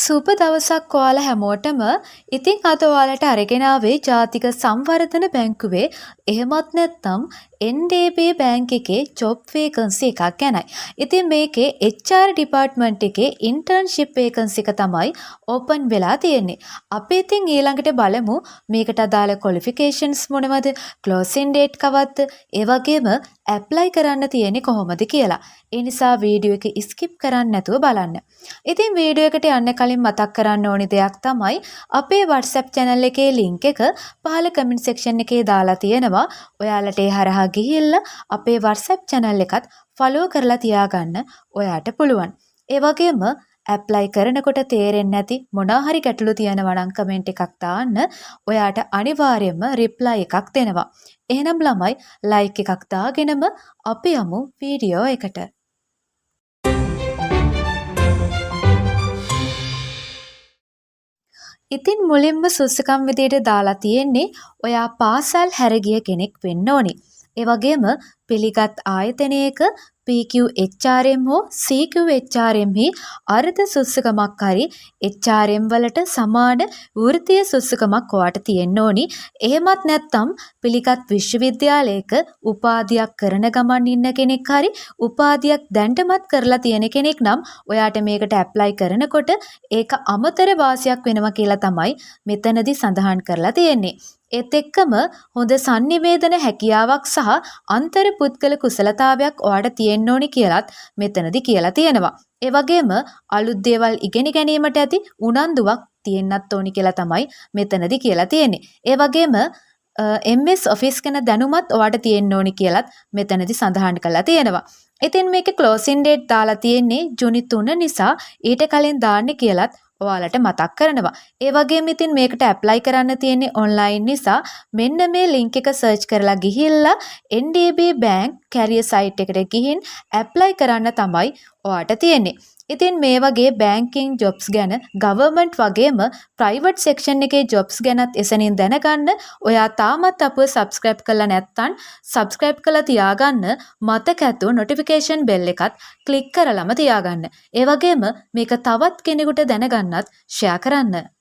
සුබ දවසක් ඔයාලා හැමෝටම. ඉතින් අද ඔයාලට අරගෙන ආවේ ජාතික සංවර්ධන බැංකුවේ එහෙමත් නැත්නම් NDB බැංක් එකේ ජොබ් වේකන්සි එකක් ගැනයි. ඉතින් මේකේ HR ඩිපාර්ට්මන්ට් එකේ ඉන්ටර්න්ෂිප් වේකන්සි එක තමයි ඕපන් වෙලා තියෙන්නේ. අපි ඉතින් ඊළඟට බලමු මේකට අදාළ ක්වොලිෆිකේෂන්ස් මොනවද, ක්ලෝසින් ඩේට් කවද්ද, ඒ වගේම ඇප්ලයි කරන්න තියෙන්නේ කොහොමද කියලා. ඒ නිසා වීඩියෝ එක ස්කිප් කරන්න නැතුව බලන්න. ඉතින් වීඩියෝ එකට යන්න කලින් මතක් කරන්න ඕනි දෙයක් තමයි අපේ WhatsApp channel එකේ link එක පහළ comment section එකේ දාලා තියෙනවා. ඔයාලට ඒ හරහා ගිහිල්ලා අපේ WhatsApp channel එකත් follow කරලා තියාගන්න ඔයාට පුළුවන්. ඒ වගේම apply කරනකොට තේරෙන්නේ නැති මොනවා හරි ගැටලු තියෙනවා නම් comment එකක් දාන්න. ඔයාට අනිවාර්යයෙන්ම reply එකක් දෙනවා. එහෙනම් ළමයි like එකක් දාගෙනම අපි යමු වීඩියෝ එකට. ඉතින් මුලින්ම සුසුකම් විදියට දාලා තියෙන්නේ ඔයා පාසල් හැරගිය කෙනෙක් වෙන්න ඕනි. ඒ වගේම පිළිගත් ආයතනයක PQHRM හෝ CQHRM හි අර්ධ සුසුකමක් හරි HRM වලට සමාන වෘත්තීය සුසුකමක් ඔයාට තියෙන්න ඕනි. එහෙමත් නැත්නම් පිළිගත් විශ්වවිද්‍යාලයක උපාධියක් කරන ගමන් ඉන්න කෙනෙක් හරි උපාධියක් දැන්ටමත් කරලා තියෙන කෙනෙක් නම් ඔයාට මේකට ඇප්ලයි කරනකොට ඒක අමතර වාසියක් වෙනවා කියලා තමයි මෙතනදී සඳහන් කරලා තියෙන්නේ. ඒත් එක්කම හොඳ sannivedana හැකියාවක් සහ අන්තර් පුද්ගල කුසලතාවයක් ඔයාට තියෙන්න ඕනි කියලත් මෙතනදී කියලා තියෙනවා. ඒ වගේම අලුත් දේවල් ඉගෙන ගැනීමට ඇති උනන්දුවක් තියෙන්නත් ඕනි කියලා තමයි මෙතනදී කියලා තියෙන්නේ. ඒ වගේම MS Office ගැන දැනුමත් ඔයාට තියෙන්න ඕනි කියලත් මෙතනදී සඳහන් කරලා තියෙනවා. ඉතින් මේකේ closing date දාලා තියෙන්නේ ජූනි 3 නිසා ඊට කලින් දාන්න කියලත් ඔයාලට මතක් කරනවා. ඒ වගේම ඉතින් මේකට ඇප්ලයි කරන්න තියෙන්නේ ඔන්ලයින් නිසා මෙන්න මේ ලින්ක් එක සර්ච් කරලා ගිහිල්ලා NDB bank career site එකට ගිහින් ඇප්ලයි කරන්න තමයි ඔයාට තියෙන්නේ. ඉතින් මේ වගේ banking jobs ගැන government වගේම private section එකේ jobs ගැනත් එසනින් දැනගන්න ඔයා තාමත් අපව subscribe කරලා නැත්නම් subscribe කරලා තියාගන්න. මතක ඇතුව notification bell එකත් click කරලාම තියාගන්න. ඒ වගේම මේක තවත් කෙනෙකුට දැනගන්නත් share කරන්න.